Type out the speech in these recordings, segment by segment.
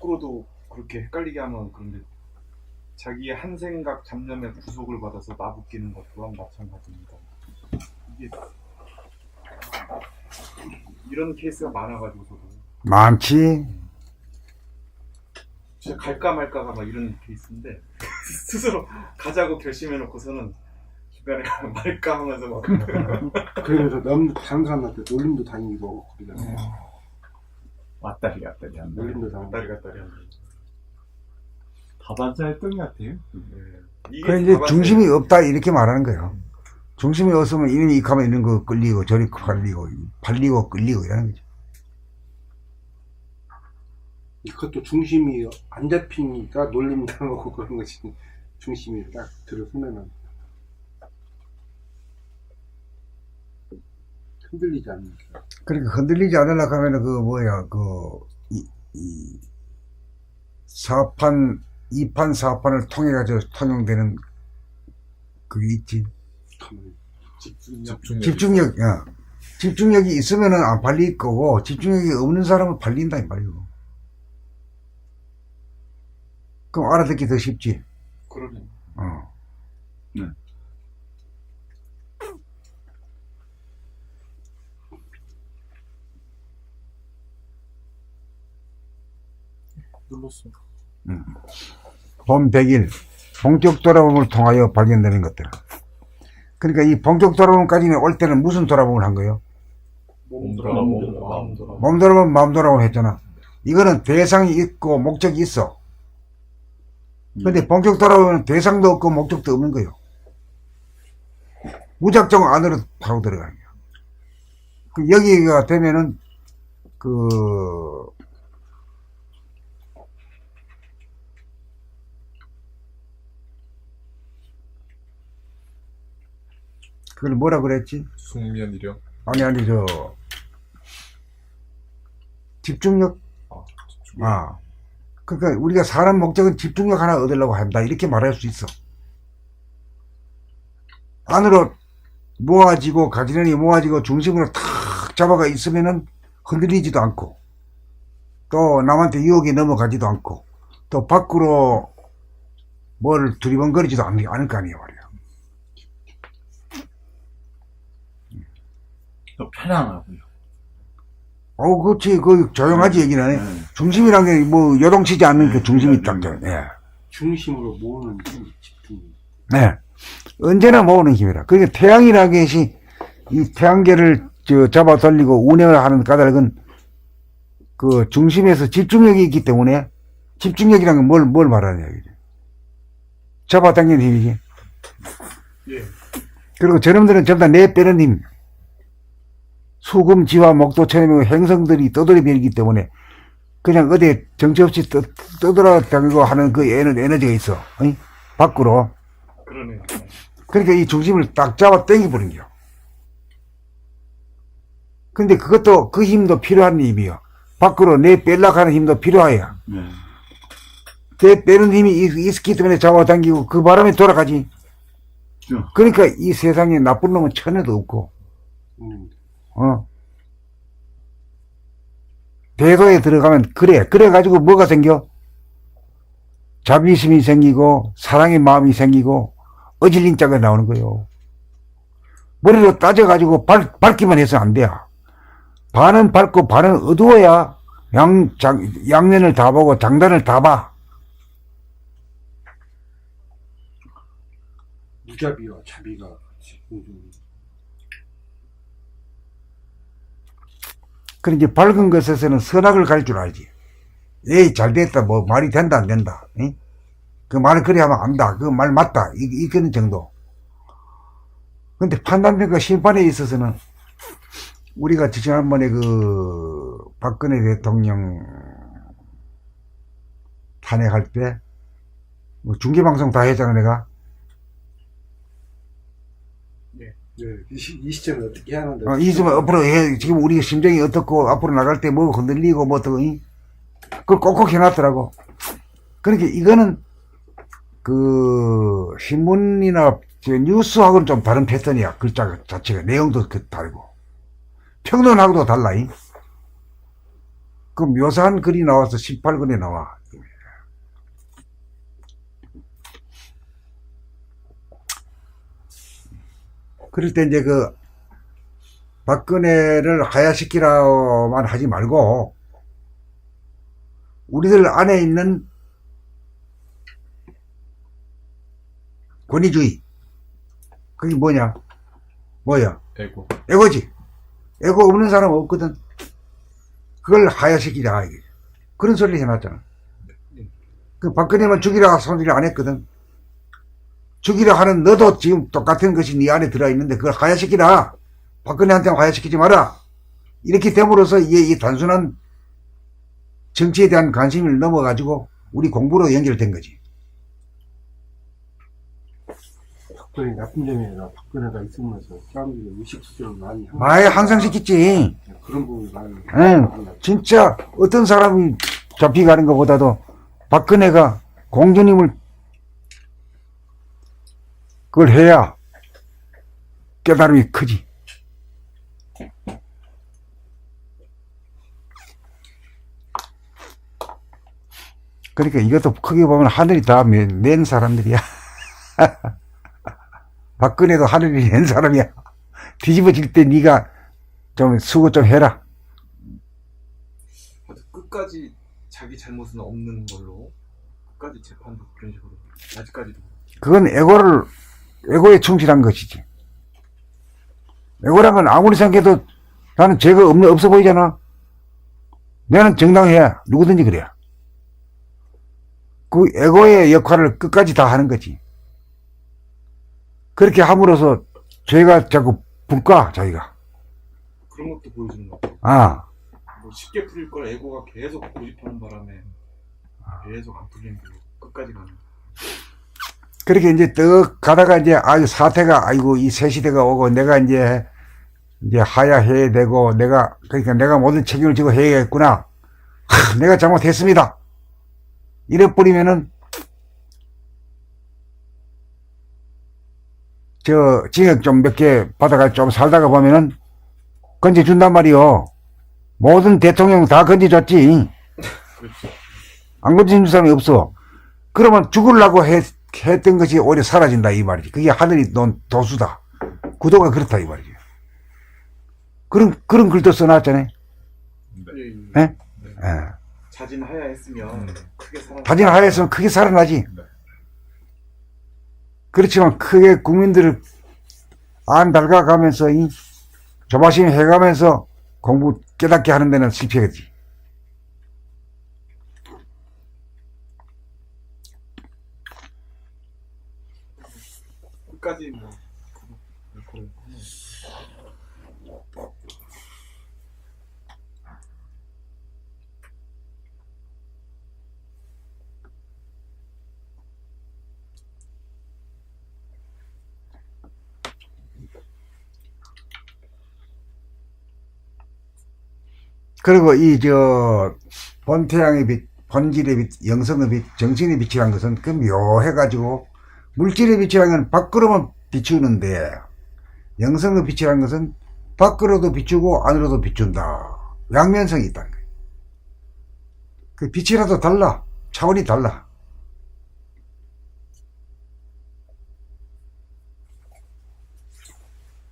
앞으로도 그렇게 헷갈리게 하면 그런데 자기의 한 생각 잡념에 구속을 받아서 나붙기는 것 또한 마찬가지입니다. 이게 이런 케이스가 많아가지고 저도 많지. 진짜 갈까 말까가 막 이런 케이스인데 스스로 가자고 결심해놓고서는 중간에 말까 하면서 막 그러면서 다른 사람한테 놀림도 다니고 그러잖아요. 왔다리 갔다리 한다. 놀림도 당하고. 갔다리 갔다리 하는 다반사였던 것 같아요. 이게 그 이제 가만히 중심이 없다 이렇게 말하는 거예요. 중심이 없으면 이놈이 이카면 있는 거 끌리고 저리 팔리고 끌리고 이러는 거죠. 그것도 중심이 안 잡히니까 놀림 당하고 그런 것이 중심이 딱 들어서면은 흔들리지 않으니까. 그러니까 흔들리지 않으려고 하면은 사판, 2판, 4판을 통해가지고 통용되는 그게 있지. 가만히. 집중력, 집중력이 있으면은 안 팔릴 거고, 집중력이 없는 사람은 팔린다, 이 말이고. 그럼 알아듣기 더 쉽지. 그러네. 네. 눌렀어. 본 100일, 본격 돌아봄을 통하여 발견되는 것들. 그러니까 이 본격 돌아봄까지는 올 때는 무슨 돌아봄을 한 거예요? 몸 돌아보고 마음 돌아보고. 몸 돌아봄, 마음 돌아봄 했잖아. 이거는 대상이 있고 목적이 있어. 근데 본격 돌아보면 대상도 없고 목적도 없는 거예요. 무작정 안으로 바로 들어가는 거예요. 그 여기가 되면은 그걸 뭐라 그랬지? 숙면이력. 아니 집중력. 그러니까 우리가 사람 목적은 집중력 하나 얻으려고 한다 이렇게 말할 수 있어. 안으로 모아지고 가지런히 모아지고 중심으로 탁 잡아가 있으면은 흔들리지도 않고 또 남한테 유혹이 넘어가지도 않고 또 밖으로 뭘 두리번거리지도 않을 거 아니에요 말이야. 또 편안하고요. 그렇지. 조용하지 얘기는 안 해. 중심이란 게 뭐 요동치지 않는 그 중심이 딱 돼. 예. 중심으로 모으는 힘, 집중. 네. 언제나 모으는 힘이라. 그러니까 태양이라는 것이 이 태양계를 잡아 돌리고 운행을 하는 까닭은 그 중심에서 집중력이 있기 때문에 집중력이라는 건 뭘 말하느냐. 잡아 당기는 힘이지. 예. 그리고 저놈들은 전부 다 내빼는 힘. 수금, 지화, 목토처럼 행성들이 떠돌이밀기 때문에 그냥 어디에 정처 없이 떠돌아다니고 하는 그 에너지가 있어. 어이? 밖으로. 그러네. 그러니까 이 중심을 딱 잡아 당겨버린 거야. 근데 그것도 그 힘도 필요한 힘이요. 밖으로 내 빼려고 하는 힘도 필요해요. 내 빼는 힘이 있기 때문에 잡아당기고 그 바람에 돌아가지. 그러니까 이 세상에 나쁜 놈은 천에도 없고, 대도에 들어가면 그래가지고 뭐가 생겨? 자비심이 생기고, 사랑의 마음이 생기고, 어질린 자가 나오는 거예요. 머리로 따져가지고 밝기만 해서 안 돼요. 반은 밝고 반은 어두워야 양면을 다 보고 장단을 다 봐. 무자비와 자비가 그러니까 밝은 것에서는 선악을 가릴 줄 알지. 에이, 잘 됐다, 뭐, 말이 된다, 안 된다. 응? 그 말을 그리 하면 안다. 그 말 맞다. 이런 정도. 근데 판단력과 심판에 있어서는 우리가 지난번에 박근혜 대통령 탄핵할 때, 뭐 중계방송 다 했잖아, 내가. 네, 이 시점을 어떻게 하는데? 이 시점을 앞으로 지금 우리 심정이 어떻고, 앞으로 나갈 때 뭐 흔들리고, 뭐 어떻고, 그걸 꼭꼭 해놨더라고. 그러니까 이거는, 신문이나 뉴스하고는 좀 다른 패턴이야. 글자 자체가. 내용도 다르고. 평론하고도 달라. 그 묘사한 글이 나와서 18권에 나와. 그럴 때 이제 그 박근혜를 하야시키라만 하지 말고 우리들 안에 있는 권위주의, 그게 뭐냐? 뭐야? 에고. 에고지. 에고 없는 사람 없거든. 그걸 하야시키자, 이게. 그런 소리를 해놨잖아. 그 박근혜만 죽이라 소리를 안 했거든. 죽이라 하는 너도 지금 똑같은 것이 네 안에 들어있는데 그걸 하야시키라. 박근혜한테는 하야시키지 마라. 이렇게 됨으로써 이 단순한 정치에 대한 관심을 넘어가지고 우리 공부로 연결된 거지. 박근혜 나쁜 점이 아니라 박근혜가 있으면서 사람들이 의식수준을 많이 많이 향상시켰지. 그런 부분이 많이. 응, 진짜 어떤 사람이 잡혀가는 것보다도 박근혜가 공주님을 그걸 해야 깨달음이 크지. 그러니까 이것도 크게 보면 하늘이 다 낸 사람들이야. 박근혜도 하늘이 낸 사람이야. 뒤집어질 때 네가 좀 수고 좀 해라. 끝까지 자기 잘못은 없는 걸로 끝까지 재판도 그런 식으로 아직까지도. 그건 에고에 충실한 것이지. 에고란 건 아무리 생각해도 나는 죄가 없어 보이잖아. 나는 정당해. 누구든지 그래. 그 에고의 역할을 끝까지 다 하는 거지. 그렇게 함으로써 죄가 자꾸 불까, 자기가. 그런 것도 보여주는 것 같아요. 아, 뭐 쉽게 풀릴 걸 에고가 계속 고집하는 바람에 계속 안 풀리는 게 끝까지 가는. 그렇게 이제 떡 가다가 이제, 사태가, 이 새 시대가 오고, 내가 이제 하야해야 되고, 그러니까 내가 모든 책임을 지고 해야겠구나. 내가 잘못했습니다. 이래 버리면은, 징역 좀 몇 개 받아가 좀 살다가 보면은, 건져준단 말이요. 모든 대통령 다 건져줬지. 그렇죠. 안 건져준 사람이 없어. 그러면 죽으려고 했던 것이 오히려 사라진다, 이 말이지. 그게 하늘이 놓은 도수다. 구도가 그렇다, 이 말이지. 그런 글도 써놨잖아요. 예? 예? 자진하야했으면 크게 살아. 다진하였으면 크게 살아나지. 네. 그렇지만 크게 국민들을 안 닳아가면서 조바심 해가면서 공부 깨닫게 하는 데는 실패겠지. 끝까지 뭐 그걸 그리고 본태양의 빛, 본질의 빛, 영성의 빛, 정신의 빛이란 것은 그 묘해가지고 물질의 빛이라는 건 밖으로만 비추는데 영성의 빛이라는 것은 밖으로도 비추고 안으로도 비춘다. 양면성이 있다는 거예요. 그 빛이라도 달라. 차원이 달라.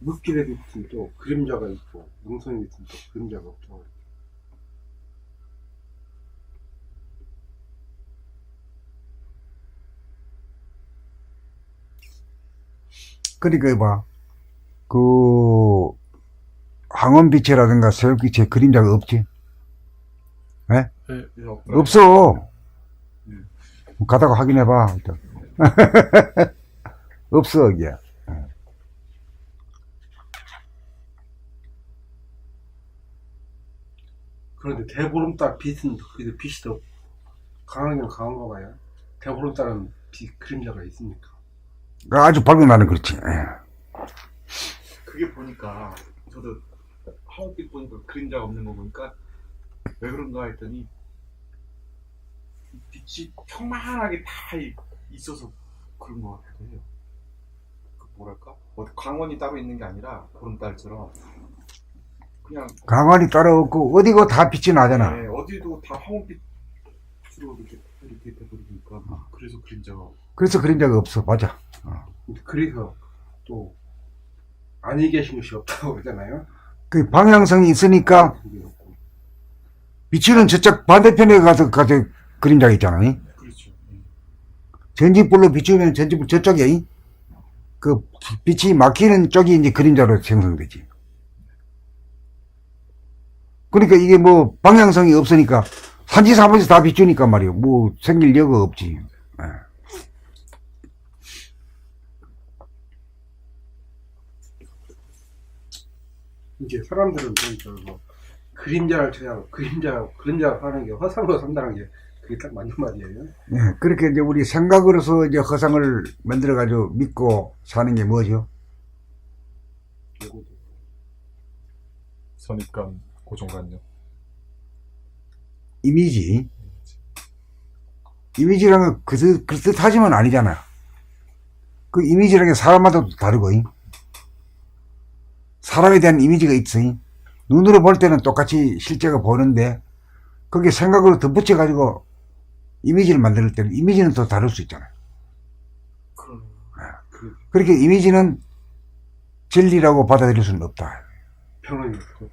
물길의 빛은 또 그림자가 있고 영성의 빛은 또 그림자가 없고. 그러니까 항원빛이라든가 새벽빛에 그림자가 없지. 예? 없어. 가다가 확인해봐. 없어, 이게. 그런데 대보름달 빛은 그래도 빛이 더 강하긴 강한가 봐요. 대보름달은 그림자가 있습니까? 아주 밝은 날은 그렇지. 예. 그게 보니까 저도 하늘빛 보니까 그림자가 없는 거 보니까 왜 그런가 했더니 빛이 평만하게 다 있어서 그런 것 같기도 해요. 그 뭐랄까? 광원이 따로 있는 게 아니라 보름달처럼 그냥 강한이 따로 없고 어디고 다 빛이 나잖아. 네, 어디도 다 황혼빛으로 이렇게 돼버리니까 그래서 그림자가 그래서 그림자가 없어. 맞아. 그래서 또 안이 계신 것이 없다고 그러잖아요. 그 방향성이 있으니까 그게 없고. 비추는 저쪽 반대편에 가서 그림자가 있잖아. 그렇죠. 전지불로 비추면 전지불 저쪽에 그 빛이 막히는 쪽이 이제 그림자로 생성되지. 그러니까 이게 뭐 방향성이 없으니까 산지사방에서 다 비추니까 말이에요. 뭐 생길 여가 없지. 이제 사람들은 보니까 뭐 그림자를 찾아 그림자 하는 게 화상으로 산다는 게 그게 딱 맞는 말이에요. 예, 그렇게 이제 우리 생각으로서 이제 허상을 만들어가지고 믿고 사는 게 뭐죠? 선입관, 고정관념. 이미지. 이미지라는 건 그뜻하지만 아니잖아. 그 이미지라는 게 사람마다 다르고, 사람에 대한 이미지가 있어. 눈으로 볼 때는 똑같이 실제가 보는데, 거기에 생각으로 덧붙여가지고 이미지를 만들 때는 이미지는 또 다를 수 있잖아요. 그렇게 이미지는 진리라고 받아들일 수는 없다. 평론이 그것도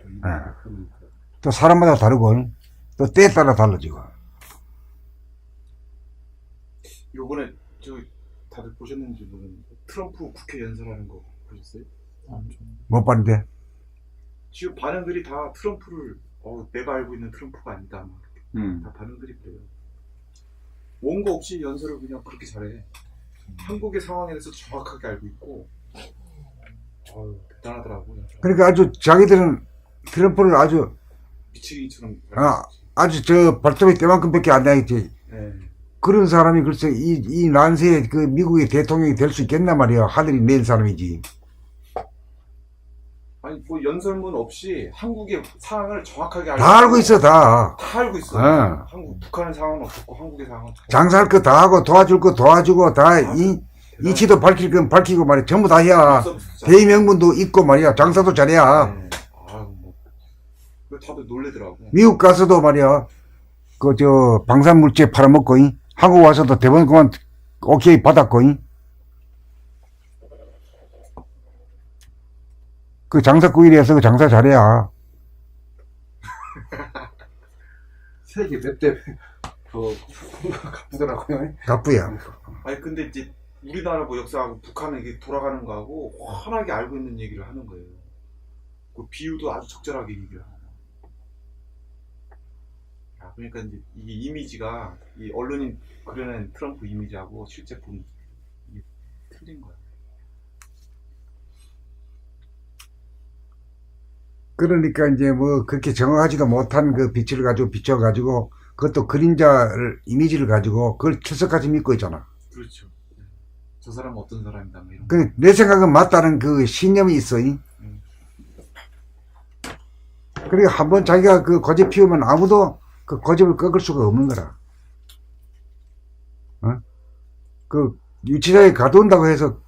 또 사람마다 다르고, 또 때에 따라 달라지고. 요번에 저 다들 보셨는지 모르겠는데 트럼프 국회 연설하는 거 보셨어요? 못 봤는데. 지금 반응들이 다 트럼프를 내가 알고 있는 트럼프가 아니다. 다 반응들이 그래요. 원고 없이 연설을 그냥 그렇게 잘해. 한국의 상황에 대해서 정확하게 알고 있고 대단하더라고. 그러니까 아주 자기들은 트럼프를 아주 미치기처럼 아주 저 발톱이 때만큼밖에 안 나겠지. 네. 그런 사람이 글쎄 이 난세에 그 미국의 대통령이 될 수 있겠나 말이야. 하늘이 낸 사람이지. 아니 뭐 연설문 없이 한국의 상황을 정확하게 다 알고 있어 다. 다 알고 있어. 어. 북한의 상황은 어떻고 한국의 상황은 장사할 거 다 하고 도와줄 거 도와주고 다 이치도 밝힐 건 밝히고 말이야. 전부 다 해야. 대의명분도 있고 말이야. 장사도 잘해야. 네. 뭐 다들 놀래더라고. 미국 가서도 말이야. 그 저 방사물질 팔아먹고 한국 와서도 대부분 그만 오케이 받았고 그 장사 꾸일해서 그 장사 잘해야. 세계 몇 대 갚더라고요. 갑부야. 아니 근데 이제 우리나라 뭐 역사하고 북한은 이게 돌아가는 거하고 환하게 알고 있는 얘기를 하는 거예요. 그 비유도 아주 적절하게 얘기를 하고. 그러니까 이제 이 이미지가 이 언론인 그려낸 트럼프 이미지하고 실제 보면 이게 틀린 거야. 그러니까 이제 뭐 그렇게 정확하지도 못한 그 빛을 가지고 비춰가지고 그것도 그림자를 이미지를 가지고 그걸 철석같이 믿고 있잖아. 그렇죠. 저 사람은 어떤 사람이다 뭐 이런. 내 생각은 맞다는 그 신념이 있어. 그리고 한번 자기가 그 고집 피우면 아무도 그 고집을 꺾을 수가 없는 거라. 그 유치장에 가둔다고 해서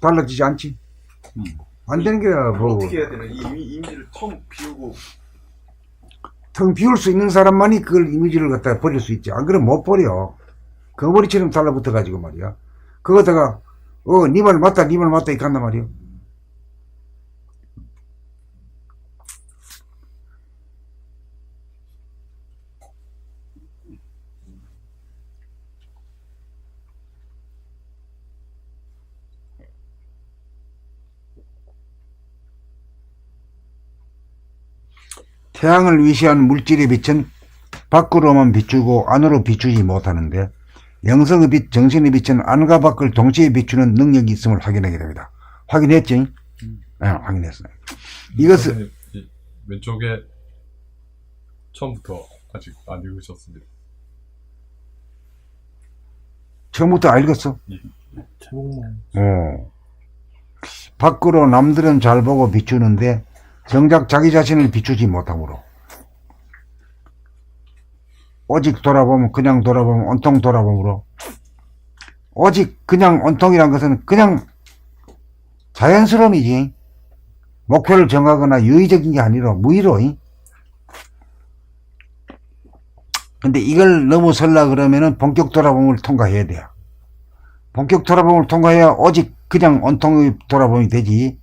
달라지지 않지. 안 되는 게야 뭐. 어떻게 해야 되나? 이 이미지를 텅 비우고. 텅 비울 수 있는 사람만이 그걸 이미지를 갖다가 버릴 수 있지. 안 그러면 못 버려. 거머리처럼 달라붙어 가지고 말이야. 그거다가 니 말 맞다 니 말 맞다 이렇게 한단 말이야. 태양을 위시한 물질의 빛은 밖으로만 비추고 안으로 비추지 못하는데 영성의 빛, 정신의 빛은 안과 밖을 동시에 비추는 능력이 있음을 확인하게 됩니다. 확인했지? 네, 확인했어요. 이것은 왼쪽에 처음부터 아직 안 읽으셨습니다. 처음부터 읽었어? 제목만. 밖으로 남들은 잘 보고 비추는데 정작 자기 자신을 비추지 못하므로 오직 돌아보면 그냥 돌아보면 온통 돌아보므로 오직 그냥 온통이란 것은 그냥 자연스러움이지 목표를 정하거나 유의적인 게 아니라 무의로 근데 이걸 넘어서려 그러면은 본격 돌아봄을 통과해야 돼요. 본격 돌아봄을 통과해야 오직 그냥 온통의 돌아봄이 되지.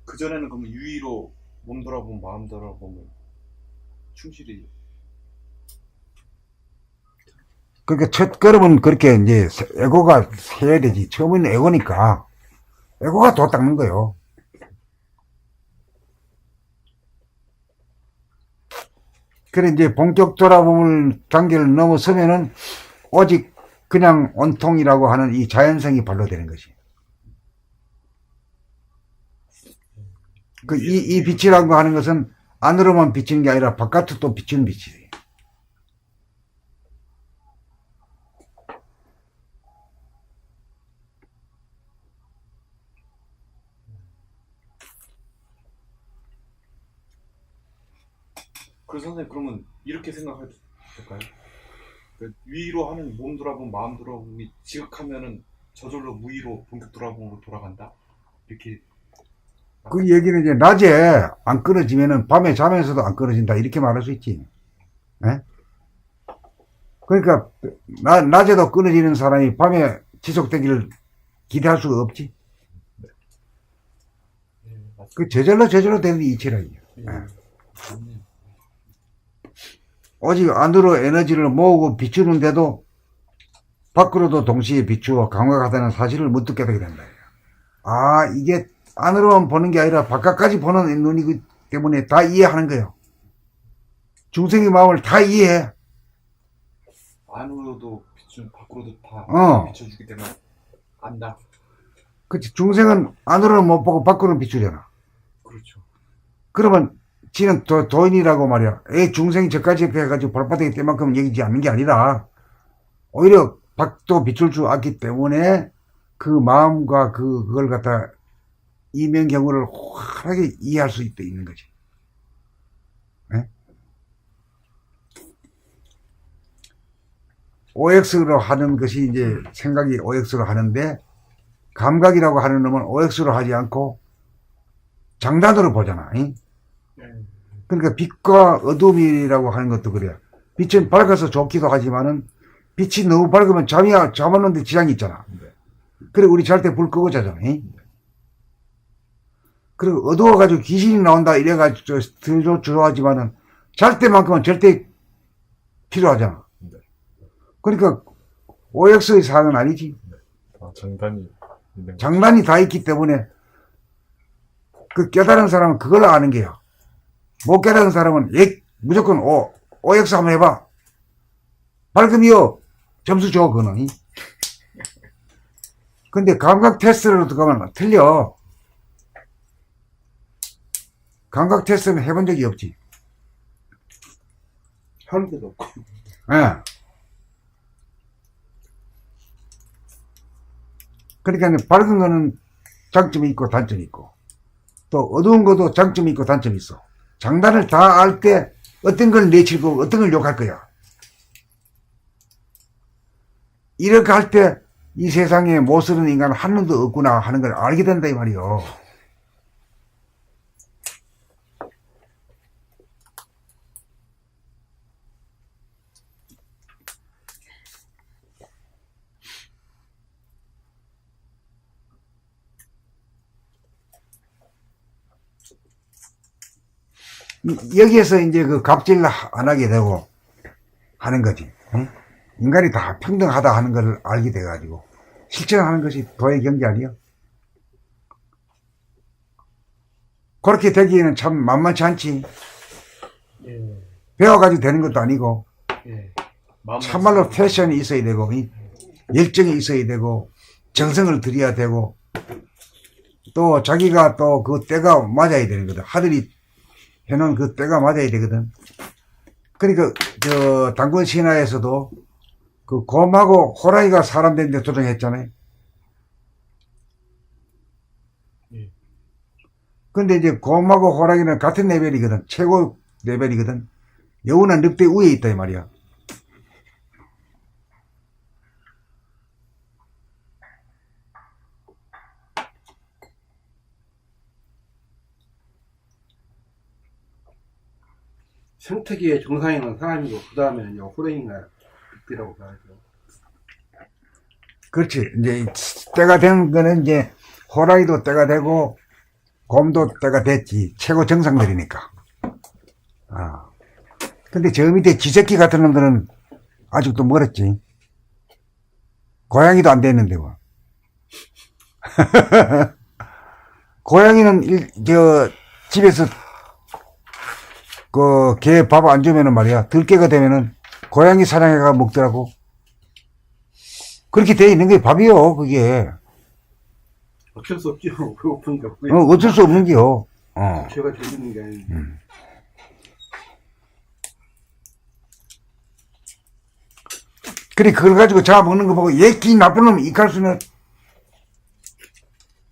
그전에는 그러면 유의로 몸 돌아보면 마음 돌아보면 충실히. 그러니까 첫 걸음은 그렇게 이제 에고가 세야 되지. 처음에는 에고니까. 에고가 도 닦는 거요. 그래, 이제 본격 돌아봄을 단계를 넘어서면은 오직 그냥 온통이라고 하는 이 자연성이 발로되는 것이. 이 빛이라고 하는 것은 안으로만 비치는 게 아니라 바깥으로 또 비치는 빛이에요. 그래서 선생님 그러면 이렇게 생각해도 될까요? 그 위로 하는 몸 돌아보면 마음 돌아보면 지극하면은 저절로 무위로 본격 돌아봄으로 돌아간다? 이렇게. 그 얘기는 이제 낮에 안 끊어지면은 밤에 자면서도 안 끊어진다. 이렇게 말할 수 있지. 예? 그러니까 낮에도 끊어지는 사람이 밤에 지속되기를 기대할 수가 없지. 네, 맞습니다. 그 저절로 되는 이치라요. 예. 맞네요. 오직 안으로 에너지를 모으고 비추는데도 밖으로도 동시에 비추어 감각하다는 사실을 문득 깨닫게 된다. 아, 이게 안으로만 보는 게 아니라 바깥까지 보는 눈이기 때문에 다 이해하는 거예요. 중생의 마음을 다 이해해. 안으로도 비추, 밖으로도 다 비춰주기 때문에 안다. 그치. 중생은 안으로는 못 보고 밖으로는 비추잖아. 그렇죠. 그러면 지는 도인이라고 말이야. 중생이 저까지 해가지고 발바닥에 때만큼 여기지 않는 게 아니라 오히려 밖도 비출 줄 알기 때문에 그 마음과 그걸 갖다 이면경우를 환하게 이해할 수 있는 거지. 네? OX로 하는 것이 이제 생각이 OX로 하는데 감각이라고 하는 놈은 OX로 하지 않고 장단으로 보잖아. 응? 그러니까 빛과 어둠이라고 하는 것도 그래요. 빛은 밝아서 좋기도 하지만은 빛이 너무 밝으면 잠았는데 지장이 있잖아. 그래 우리 잘 때 불 끄고 자잖아. 응? 그리고 어두워가지고 귀신이 나온다 이래가지고 더 좋아하지만은 잘 때만큼은 절대 필요하잖아. 그러니까 OX의 사항은 아니지. 장단이 있는 장단이 다 있기 때문에 그 깨달은 사람은 그걸 아는 게야. 못 깨달은 사람은 무조건 OX 한번 해봐. 밝음이요. 점수 줘 그거는. 근데 감각 테스트로 들어가면 틀려. 감각 테스트는 해본 적이 없지. 하는 데도 없고. 예. 그러니까 밝은 거는 장점이 있고 단점이 있고 또 어두운 것도 장점이 있고 단점이 있어. 장단을 다 알 때 어떤 걸 내치고 어떤 걸 욕할 거야. 이렇게 할 때 이 세상에 못 쓰는 인간은 한 놈도 없구나 하는 걸 알게 된다 이 말이요. 여기에서 이제 그 갑질 안 하게 되고 하는 거지. 응? 인간이 다 평등하다 하는 걸 알게 돼가지고 실천하는 것이 도의 경지 아니야? 그렇게 되기에는 참 만만치 않지. 예. 배워가지고 되는 것도 아니고 예. 참말로 패션이 있어야 되고 열정이 있어야 되고 정성을 들여야 되고 또 자기가 또 그 때가 맞아야 되는 거든. 하늘이 해놓은 그 때가 맞아야 되거든. 그러니까 저 단군 신화에서도 그 곰하고 호랑이가 사람 되는데 도전했잖아요. 예. 근데 이제 곰하고 호랑이는 같은 레벨이거든. 최고 레벨이거든. 여우는 늑대 위에 있다 이 말이야. 생태계의 정상인은 사람이고 그 다음에는 호랭이나 늑대라고 봐야죠. 그렇지. 이제 때가 된 거는 이제 호랑이도 때가 되고 곰도 때가 됐지. 최고 정상들이니까. 아. 근데 저 밑에 쥐새끼 같은 놈들은 아직도 멀었지. 고양이도 안 됐는데 뭐. 고양이는 집에서 그 개 밥 안 주면은 말이야 들깨가 되면은 고양이 사냥해가 먹더라고. 그렇게 돼 있는 게 밥이요 그게. 어쩔 수 없죠. 배고프니까. 어쩔 수 없는 게요. 제가 재밌는 게 아닌데. 그래 그걸 가지고 잡아먹는 거 보고 얘끼 나쁜 놈 이칼수는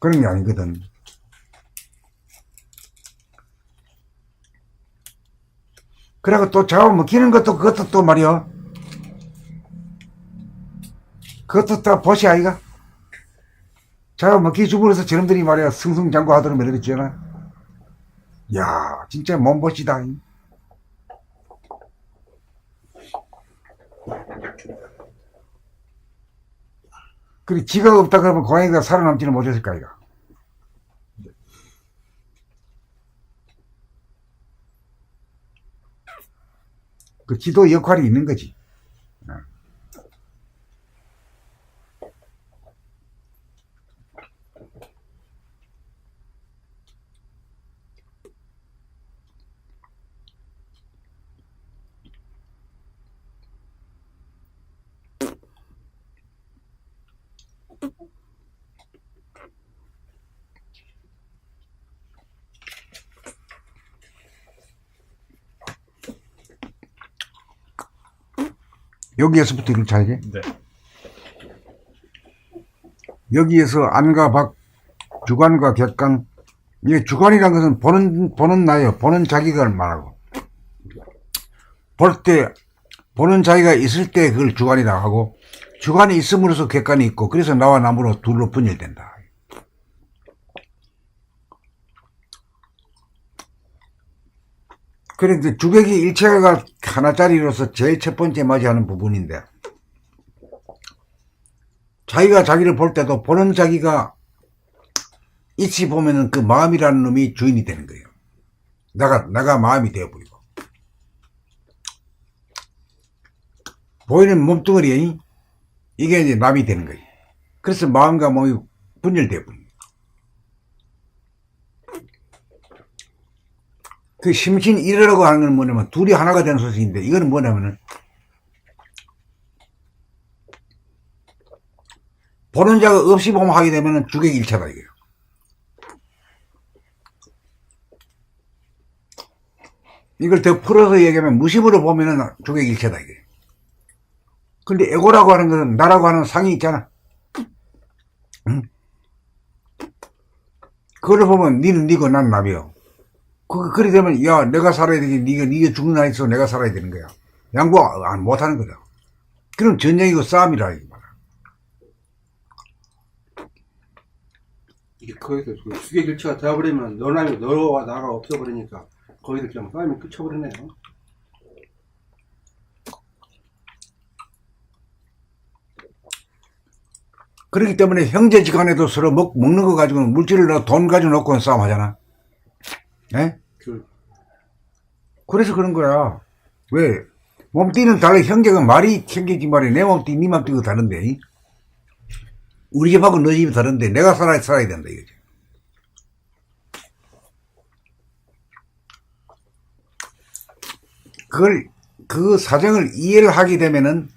그런 게 아니거든. 그리고 또 잡아먹히는 것도 그것도 또 말이야 그것도 다 보시 아이가 잡아먹히 주문해서 저놈들이 말이야 승승장구 하도록 말했잖아. 야 진짜 몸보시다. 그래 지가 없다 그러면 고양이가 살아남지는 못했을 거 아이가. 그 지도 역할이 있는 거지. 여기에서부터 이렇게 차이지? 네. 여기에서 안과 밖, 주관과 객관. 이게 주관이란 것은 보는 나예요. 보는 자기가 말하고. 볼 때, 보는 자기가 있을 때 그걸 주관이라고 하고, 주관이 있음으로써 객관이 있고, 그래서 나와 남으로 둘로 분열된다. 그런데 주객이 일체가 하나짜리로서 제일 첫 번째 맞이하는 부분인데, 자기가 자기를 볼 때도 보는 자기가 이치 보면은 그 마음이라는 놈이 주인이 되는 거예요. 내가 마음이 되어버리고. 보이는 몸뚱어리, 이게 이제 남이 되는 거예요. 그래서 마음과 몸이 분열되어 버립니다. 그 심신 일어라고 하는 건 뭐냐면 둘이 하나가 되는 소식인데 이거는 뭐냐면은 보는 자가 없이 보면 하게 되면은 주객일체다 이거예요. 이걸 더 풀어서 얘기하면 무심으로 보면은 주객일체다 이거예요. 근데 에고라고 하는 것은 나라고 하는 상이 있잖아. 응? 그걸 보면 니는 니고 난 남이요. 그래 되면, 야, 내가 살아야 되지. 니가 죽는 날 있어. 내가 살아야 되는 거야. 양보 못 하는 거다. 그럼 전쟁이고 싸움이라, 이 말이야. 이게 거기서 주객일체가 되어버리면 너와 나가 없어버리니까 거기서 그냥 싸움이 끝쳐버리네요. 그렇기 때문에 형제지간에도 서로 먹는 거 가지고는 물질을 돈 가지고 놓고 싸움하잖아. 예? 그래서 그런 거야. 왜? 몸띠는 달라. 형제가 말이 형제지 말이 내 몸띠, 네 몸띠가 다른데. 우리 집하고 너 집이 다른데 내가 살아야 된다 이거지. 그 사정을 이해를 하게 되면은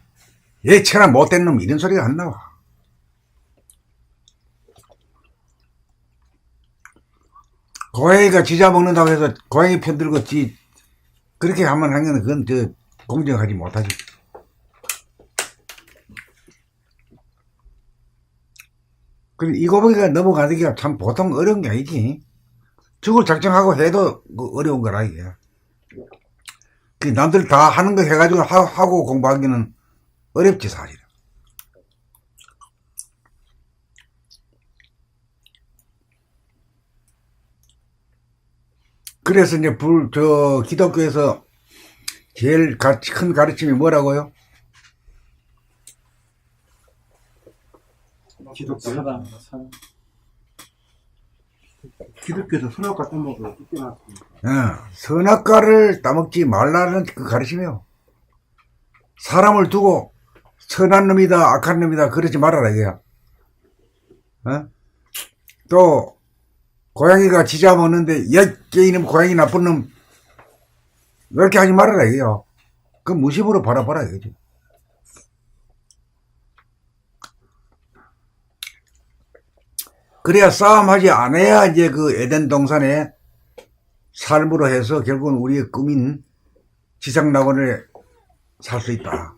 얘처럼 못된 놈 이런 소리가 안 나와. 고양이가 지 잡먹는다고 해서 고양이 편들고 그렇게 하면 그건 공정하지 못하지. 그리고 이 고백이가 넘어가기가 참 보통 어려운 게 아니지. 죽을 작정하고 해도 어려운 거라 이게. 그 남들 다 하는 거 해가지고 하고 공부하기는 어렵지 사실은. 그래서 이제 기독교에서 제일 큰 가르침이 뭐라고요? 기독교. 사랑. 기독교에서 선악과 따먹으러 쫓겨났습니다. 선악과를 따먹지 말라는 그 가르침이요. 사람을 두고 선한 놈이다 악한 놈이다 그러지 말아라 이거야. 또 고양이가 쥐 먹는데 야 이놈 고양이 나쁜 놈 이렇게 하지 말아라 이거요. 그 무심으로 바라봐라 이거지. 그래야 싸움하지 않아야 이제 그 에덴 동산에 삶으로 해서 결국은 우리의 꿈인 지상낙원에 살 수 있다.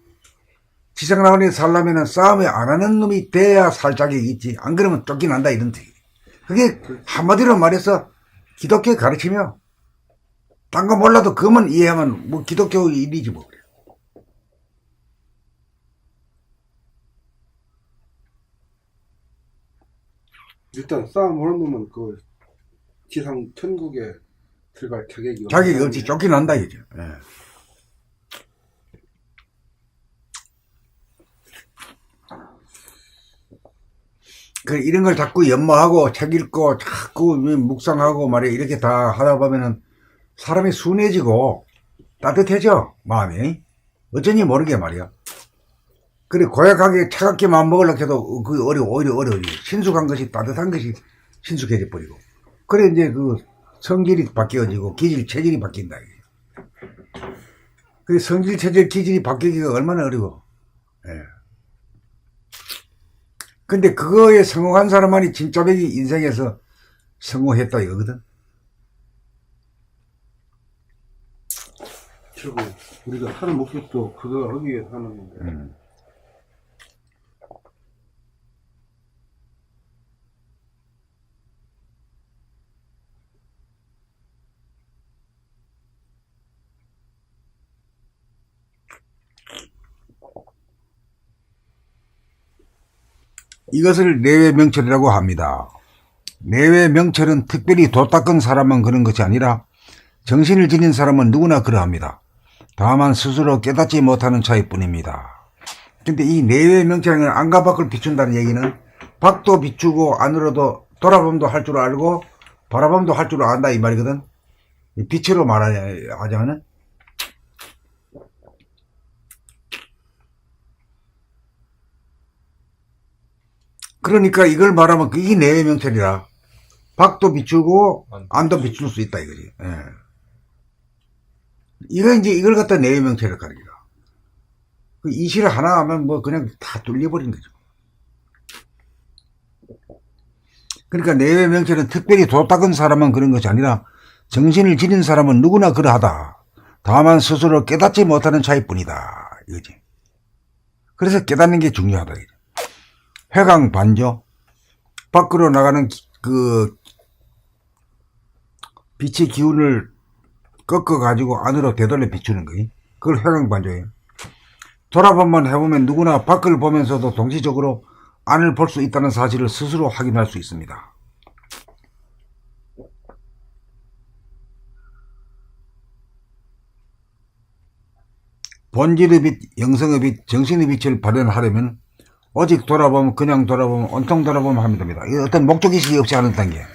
지상낙원에 살려면 싸움을 안 하는 놈이 돼야 살 자격이 있지. 안 그러면 쫓겨난다 이런 뜻이. 그게 한마디로 말해서 기독교의 가르치며 딴 거 몰라도 그것만 이해하면 뭐 기독교 일이지 뭐. 일단 싸움 하는 놈은 그 지상 천국에 들어갈 자격이 자격이 없지. 쫓겨난다 이거죠. 예. 그 이런 걸 자꾸 연마하고 책 읽고 자꾸 묵상하고 말이야 이렇게 다 하다 보면은 사람이 순해지고 따뜻해져 마음이. 어쩐지 모르게 말이야. 그래 고약하게 차갑게 마음 먹으려고 해도 그 오히려 어려워지. 신숙한 것이 따뜻한 것이 신숙해져 버리고. 그래 이제 그 성질이 바뀌어지고 기질 체질이 바뀐다. 그 성질 체질 기질이 바뀌기가 얼마나 어려워. 예. 근데 그거에 성공한 사람만이 진짜 백이 인생에서 성공했다 이거거든. 결국 우리가 사는 목적도 그거 하기 위해 사는 건데. 이것을 내외명철이라고 합니다. 내외명철은 특별히 도 닦은 사람만 그런 것이 아니라 정신을 지닌 사람은 누구나 그러합니다. 다만 스스로 깨닫지 못하는 차이뿐입니다. 근데 이 내외명철은 안과 밖을 비춘다는 얘기는 밖도 비추고 안으로도 돌아봄도 할 줄 알고 바라봄도 할 줄 안다 이 말이거든. 빛으로 말하자면은 그러니까 이걸 말하면 이게 내외명철이라. 밖도 비추고 안도 비출 수 있다 이거지. 예. 이걸 갖다 내외명철이라 가르치라. 그 이실 하나 하면 뭐 그냥 다 뚫려버린 거죠. 그러니까 내외명철은 특별히 도 닦은 사람만 그런 것이 아니라 정신을 지닌 사람은 누구나 그러하다. 다만 스스로 깨닫지 못하는 차이뿐이다 이거지. 그래서 깨닫는 게 중요하다 이거지. 회광반조, 밖으로 나가는 그 빛의 기운을 꺾어가지고 안으로 되돌려 비추는 거예요. 그걸 회광반조예요. 돌아보면 해보면 누구나 밖을 보면서도 동시적으로 안을 볼 수 있다는 사실을 스스로 확인할 수 있습니다. 본질의 빛, 영성의 빛, 정신의 빛을 발현하려면 오직 돌아보면 그냥 돌아보면 온통 돌아보면 하면 됩니다. 어떤 목적의식이 없이 하는 단계.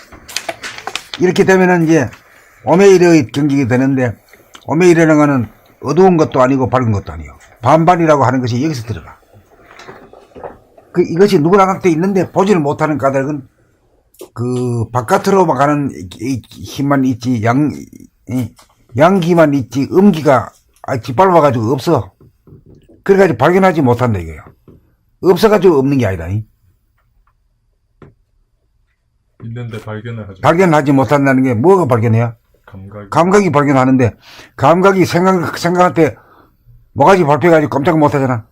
이렇게 되면은 이제 오메이르의 경직이 되는데 오메이르라는 거는 어두운 것도 아니고 밝은 것도 아니에요. 반반이라고 하는 것이 여기서 들어가. 이것이 누구나 갖고 있는데 보지를 못하는 까닭은 그 바깥으로 가는 힘만 있지 양기만 있지 음기가 짓밟아가지고 없어. 그래가지고 발견하지 못한다 이거예요. 없어가지고 없는 게 아니다. 있는데 발견하지 못한다는 게 뭐가 발견해야? 감각이 발견하는데 감각이 생각할 때 뭐가지 발표해가지고 깜짝 못하잖아.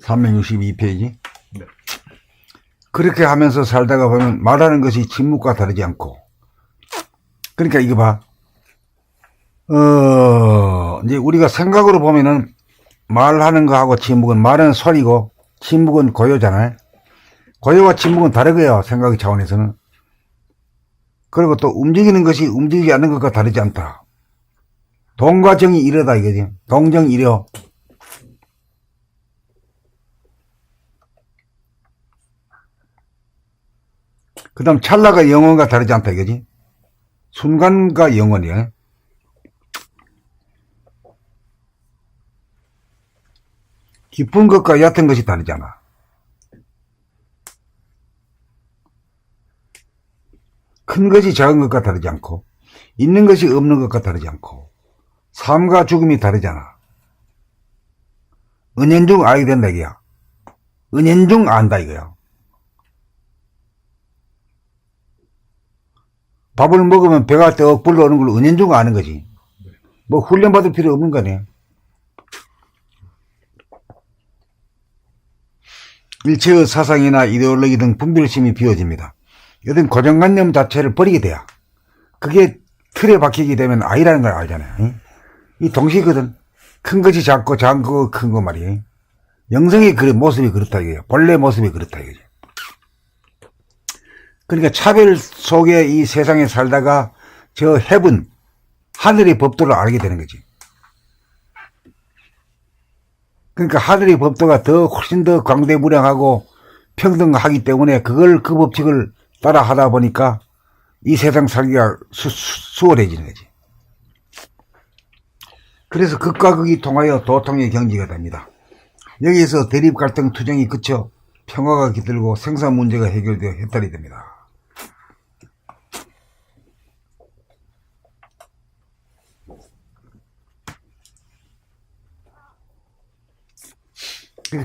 (362페이지) 네. 그렇게 하면서 살다가 보면 말하는 것이 침묵과 다르지 않고, 그러니까 이거 봐. 이제 우리가 생각으로 보면은 말하는 거하고 침묵은 말은 소리고 침묵은 고요잖아요. 고요와 침묵은 다르고요. 생각의 차원에서는. 그리고 또 움직이는 것이 움직이지 않는 것과 다르지 않다. 동과 정이 이러다 이거지. 동정 이려. 그 다음 찰나가 영원과 다르지 않다 이거지. 순간과 영원이야. 깊은 것과 얕은 것이 다르잖아. 큰 것이 작은 것과 다르지 않고 있는 것이 없는 것과 다르지 않고 삶과 죽음이 다르잖아. 은연중 알게 된다 이거야. 은연중 안다 이거야. 밥을 먹으면 배가 떡 불러오는 걸 은연중 아는 거지. 뭐 훈련받을 필요 없는 거네. 일체의 사상이나 이데올로기 등 분별심이 비워집니다. 이런 고정관념 자체를 버리게 돼요. 그게 틀에 박히게 되면 아니라는 걸 알잖아요. 이 동시거든. 큰 것이 작고 작은 거 큰 거 말이에요. 영성의 모습이 그렇다 이거예요. 본래 모습이 그렇다 이거죠. 그러니까 차별 속에 이 세상에 살다가 저 헤븐, 하늘의 법도를 알게 되는 거지. 그러니까 하늘의 법도가 훨씬 더 광대무량하고 평등하기 때문에 그 법칙을 따라 하다 보니까 이 세상 살기가 수월해지는 거지. 그래서 극과 극이 통하여 도통의 경지가 됩니다. 여기에서 대립 갈등 투쟁이 그쳐 평화가 깃들고 생산 문제가 해결되어 해탈이 됩니다.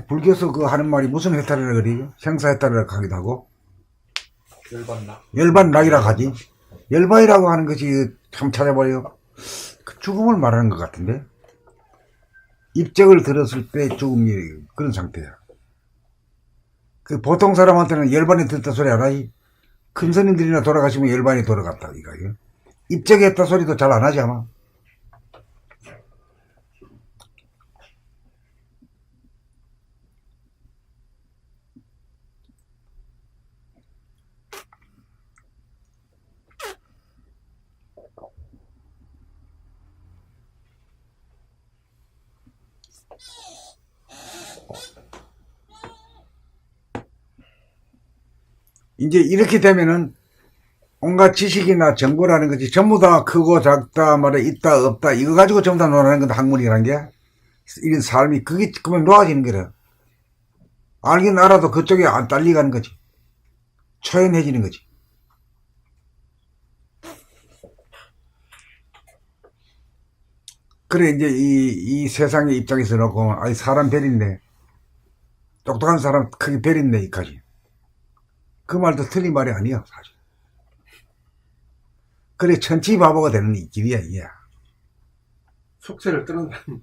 불교에서 그 하는 말이 무슨 해탈이라 그래요? 생사해탈이라고 하기도 하고 열반락이라고 하지. 열반이라고 하는 것이 참 찾아봐요. 그 죽음을 말하는 것 같은데 입적을 들었을 때 죽음이 그런 상태야. 그 보통 사람한테는 열반이 들었다 소리 안 하지. 큰 스님들이나 돌아가시면 열반이 돌아갔다 이거. 입적했다 소리도 잘 안 하지 아마. 이제 이렇게 되면은 온갖 지식이나 정보라는 것이 전부 다 크고 작다 말에 있다 없다 이거 가지고 전부 다 논하는 건데 학문이라는 게 이런 삶이 그게 그만 놓아지는 거라. 알긴 알아도 그쪽에 안 딸리가는 거지. 초연해지는 거지. 그래 이제 이 세상의 입장에서 놓고 아니 사람 별인데 똑똑한 사람 크게 별인데 이까지. 그 말도 틀린 말이 아니야 사실. 그래 천지바보가 되는 이 길이야 이게. 속세를 떠난다는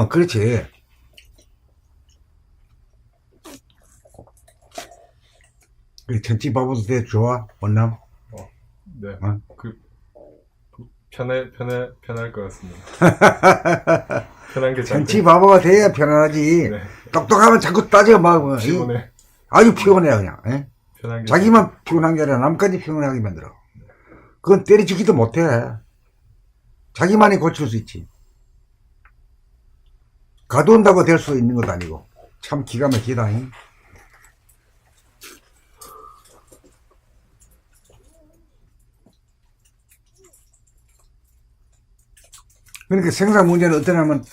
그렇지. 그래 천지바보도 돼 좋아 원남. 네. 어? 편할 것 같습니다. 편한 게 천지바보가 돼야 편안하지. 네. 똑똑하면 자꾸 따져 막. 피곤해. 아주 피곤해 그냥. 편한 게 자기만 피곤한 게 아니라 남까지 피곤하게 만들어. 그건 때려주기도 못해. 자기만이 고칠 수 있지. 가두온다고 될 수 있는 것도 아니고. 참 기가 막히다. 그러니까 생사 문제는 어떠냐면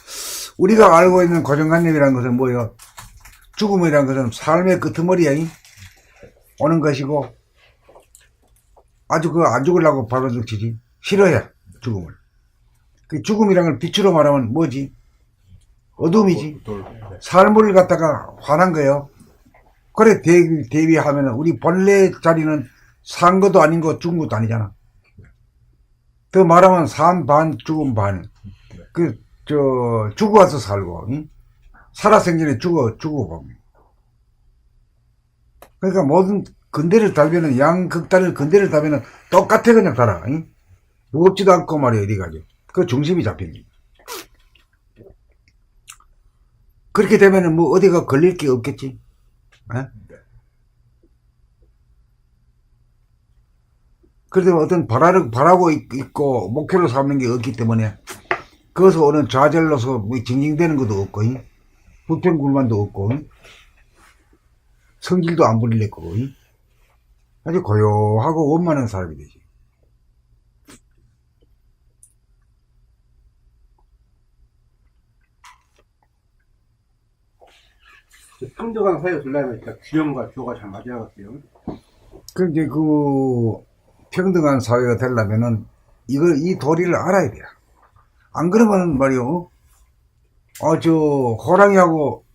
우리가 알고 있는 고정관념이라는 것은 뭐예요? 죽음이라는 것은 삶의 끄트머리에 오는 것이고 아주 안 죽으려고 발버둥치지. 싫어해 죽음을. 그 죽음이라는 걸 빛으로 말하면 뭐지? 어둠이지. 삶을 갖다가 화난 거예요. 그래 대비하면 우리 본래 자리는 산 것도 아닌 거 죽은 것도 아니잖아. 더 말하면 산 반 죽음 반. 죽어 와서 살고 살아생전에 죽어보면. 그러니까 모든 근대를 달면은 양극단을 근대를 달면은 똑같아 그냥 달아. 무겁지도 않고 말이야 어디 가지. 그 중심이 잡히는 거예요. 그렇게 되면은 뭐 어디가 걸릴 게 없겠지. 에? 그래도 어떤 바라고 있고 목표를 삼는 게 없기 때문에 그것을 오는 좌절로서 뭐 징징대는 것도 없고 불평불만도 없고 성질도 안 부릴 거고 아주 고요하고 원만한 사람이 되지. 평등한 사회가 되려면 일단 균형과 조가 잘 맞아야겠어요. 그런데 그 평등한 사회가 되려면은 이 도리를 알아야 돼요. 안 그러면은 말이요. 저 호랑이하고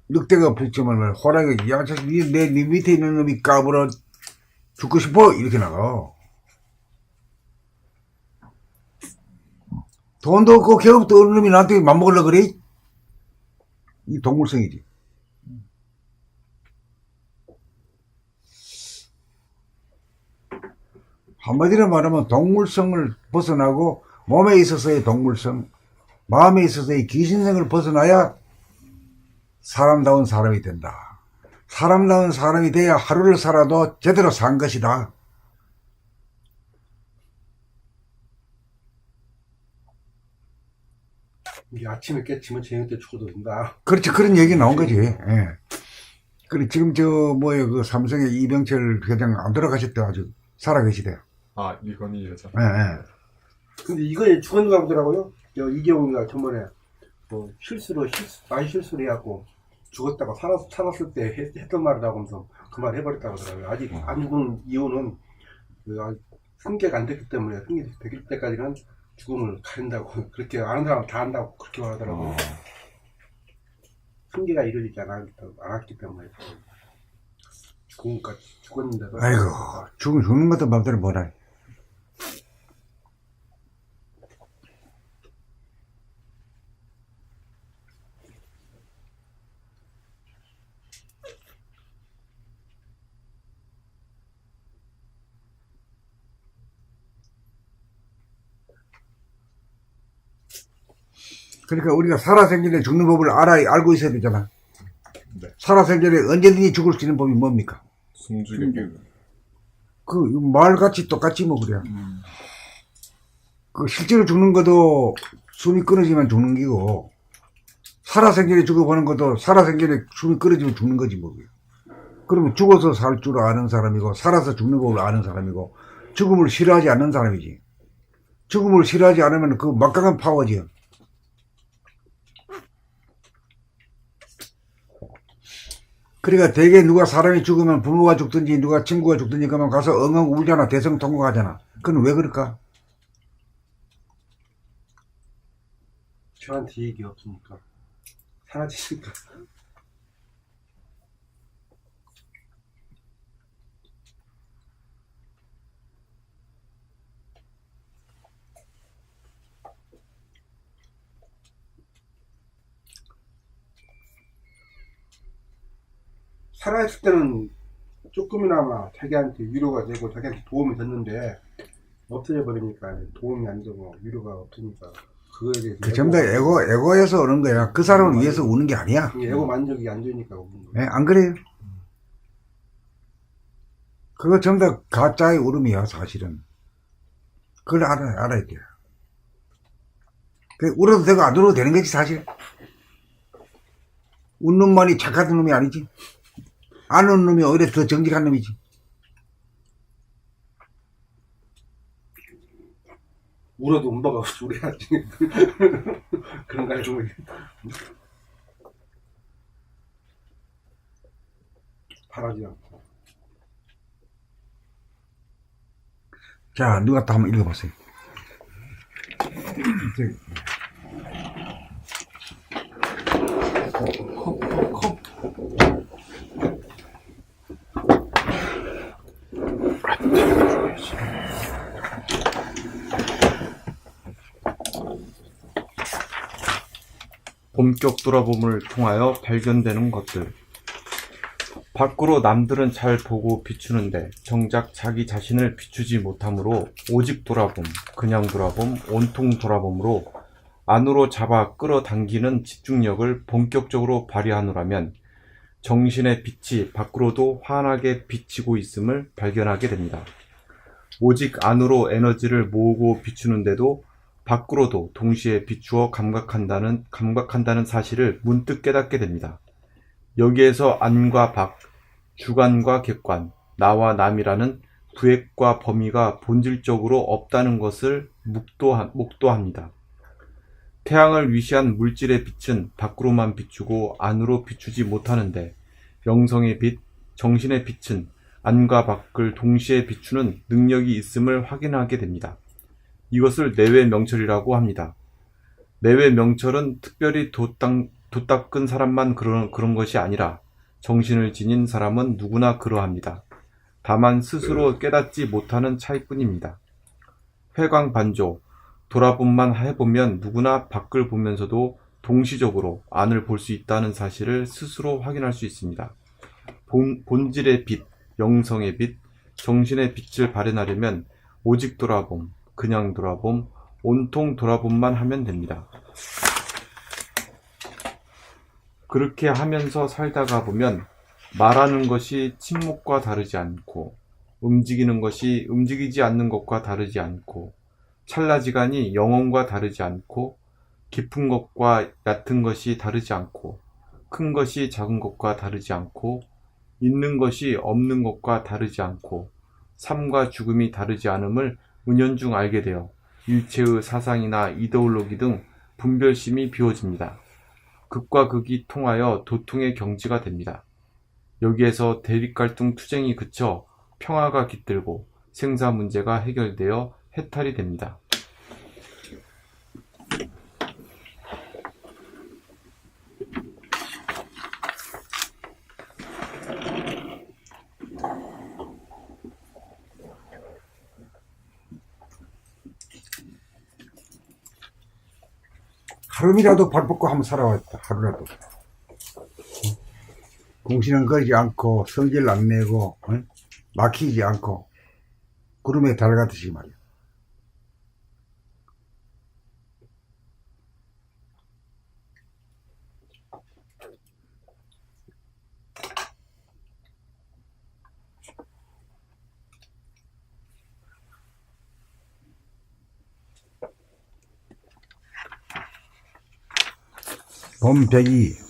늑대가 붙으면 호랑이가 야, 네 밑에 있는 놈이 까불어 죽고 싶어 이렇게 나가. 돈도 없고 개업도 없는 놈이 나한테 맘먹으려고 그래? 이 동물성이지. 한마디로 말하면 동물성을 벗어나고 몸에 있어서의 동물성, 마음에 있어서의 귀신성을 벗어나야 사람다운 사람이 된다. 사람다운 사람이 돼야 하루를 살아도 제대로 산 것이다. 이게 아침에 깨치면 저녁 때 죽어도 된다. 그렇지, 그런 얘기 나온 거지. 예. 그래, 지금 그 삼성의 이병철 회장 안 돌아가셨대, 아주 살아계시대요. 아, 이건희 여자. 예. 근데 이거 죽었는가 보더라고요. 이재용이가 저번에 뭐 많이 실수를 해갖고 죽었다가 살았을 때 했던 말을 하면서 그 말 해버렸다고 하더라고요. 아직 안 죽은 이유는 승계가 안 됐기 때문에 승계 될 때까지는 죽음을 가린다고 그렇게 아는 사람 다 안다고 그렇게 말하더라고요. 승계가 이루어지지 않았기 때문에 죽었는데도 아이고, 죽는 것도 마음대로 뭐라. 그러니까 우리가 살아생전에 죽는 법을 알고 있어야 되잖아. 네. 살아생전에 언제든지 죽을 수 있는 법이 뭡니까? 숨죽이고. 그 말같이 똑같지 뭐 그래. 그 실제로 죽는 것도 숨이 끊어지면 죽는 기고 살아생전에 죽어보는 것도 살아생전에 숨이 끊어지면 죽는 거지 뭐. 그러면 죽어서 살 줄 아는 사람이고 살아서 죽는 법을 아는 사람이고 죽음을 싫어하지 않는 사람이지. 죽음을 싫어하지 않으면 그 막강한 파워지. 그러니까 대개 누가 사람이 죽으면 부모가 죽든지 누가 친구가 죽든지 그러면 가서 엉엉 울잖아. 대성통곡하잖아. 그건 왜 그럴까? 저한테 얘기 없으니까 사라지니까. 살아있을 때는 조금이나마 자기한테 위로가 되고 자기한테 도움이 됐는데 없어져 버리니까 도움이 안 되고 위로가 없으니까 그거에 대해서 그 전부 다 에고에서 오는 거야. 그 사람을 위해서 우는 게 아니야. 에고 만족이 안 되니까 우는 거야. 예, 안 그래요? 그거 전부 다 가짜의 울음이야, 사실은. 그걸 알아야 돼요. 울어도 되고 안 울어도 되는 거지, 사실. 웃는 놈이 착한 놈이 아니지. 안 웃는 놈이 오히려 더 정직한 놈이지. 울어도 엄마가 울어야지. 그런 거 알고 바라지 않고. 자, 누가 또 한번 읽어보세요. 본격 돌아봄을 통하여 발견되는 것들. 밖으로 남들은 잘 보고 비추는데 정작 자기 자신을 비추지 못하므로 오직 돌아봄, 그냥 돌아봄, 온통 돌아봄으로 안으로 잡아 끌어당기는 집중력을 본격적으로 발휘하노라면 정신의 빛이 밖으로도 환하게 비치고 있음을 발견하게 됩니다. 오직 안으로 에너지를 모으고 비추는데도 밖으로도 동시에 비추어 감각한다는 사실을 문득 깨닫게 됩니다. 여기에서 안과 밖, 주관과 객관, 나와 남이라는 부액과 범위가 본질적으로 없다는 것을 목도합니다. 태양을 위시한 물질의 빛은 밖으로만 비추고 안으로 비추지 못하는데 영성의 빛, 정신의 빛은 안과 밖을 동시에 비추는 능력이 있음을 확인하게 됩니다. 이것을 내외 명철이라고 합니다. 내외 명철은 특별히 돛 닦은 사람만 그런 것이 아니라 정신을 지닌 사람은 누구나 그러합니다. 다만 스스로 깨닫지 못하는 차이뿐입니다. 회광반조, 돌아봄만 해보면 누구나 밖을 보면서도 동시적으로 안을 볼 수 있다는 사실을 스스로 확인할 수 있습니다. 본질의 빛, 영성의 빛, 정신의 빛을 발현하려면 오직 돌아봄, 그냥 돌아봄, 온통 돌아봄만 하면 됩니다. 그렇게 하면서 살다가 보면 말하는 것이 침묵과 다르지 않고 움직이는 것이 움직이지 않는 것과 다르지 않고 찰나지간이 영혼과 다르지 않고 깊은 것과 얕은 것이 다르지 않고 큰 것이 작은 것과 다르지 않고 있는 것이 없는 것과 다르지 않고 삶과 죽음이 다르지 않음을 은연중 알게 되어 일체의 사상이나 이데올로기 등 분별심이 비워집니다. 극과 극이 통하여 도통의 경지가 됩니다. 여기에서 대립갈등 투쟁이 그쳐 평화가 깃들고 생사 문제가 해결되어 해탈이 됩니다. 하루이라도 발 뻗고 한번 살아왔다. 하루라도. 공신은 거지 않고 성질 안 내고 막히지 않고 구름에 달가듯이 말이야. 봄백이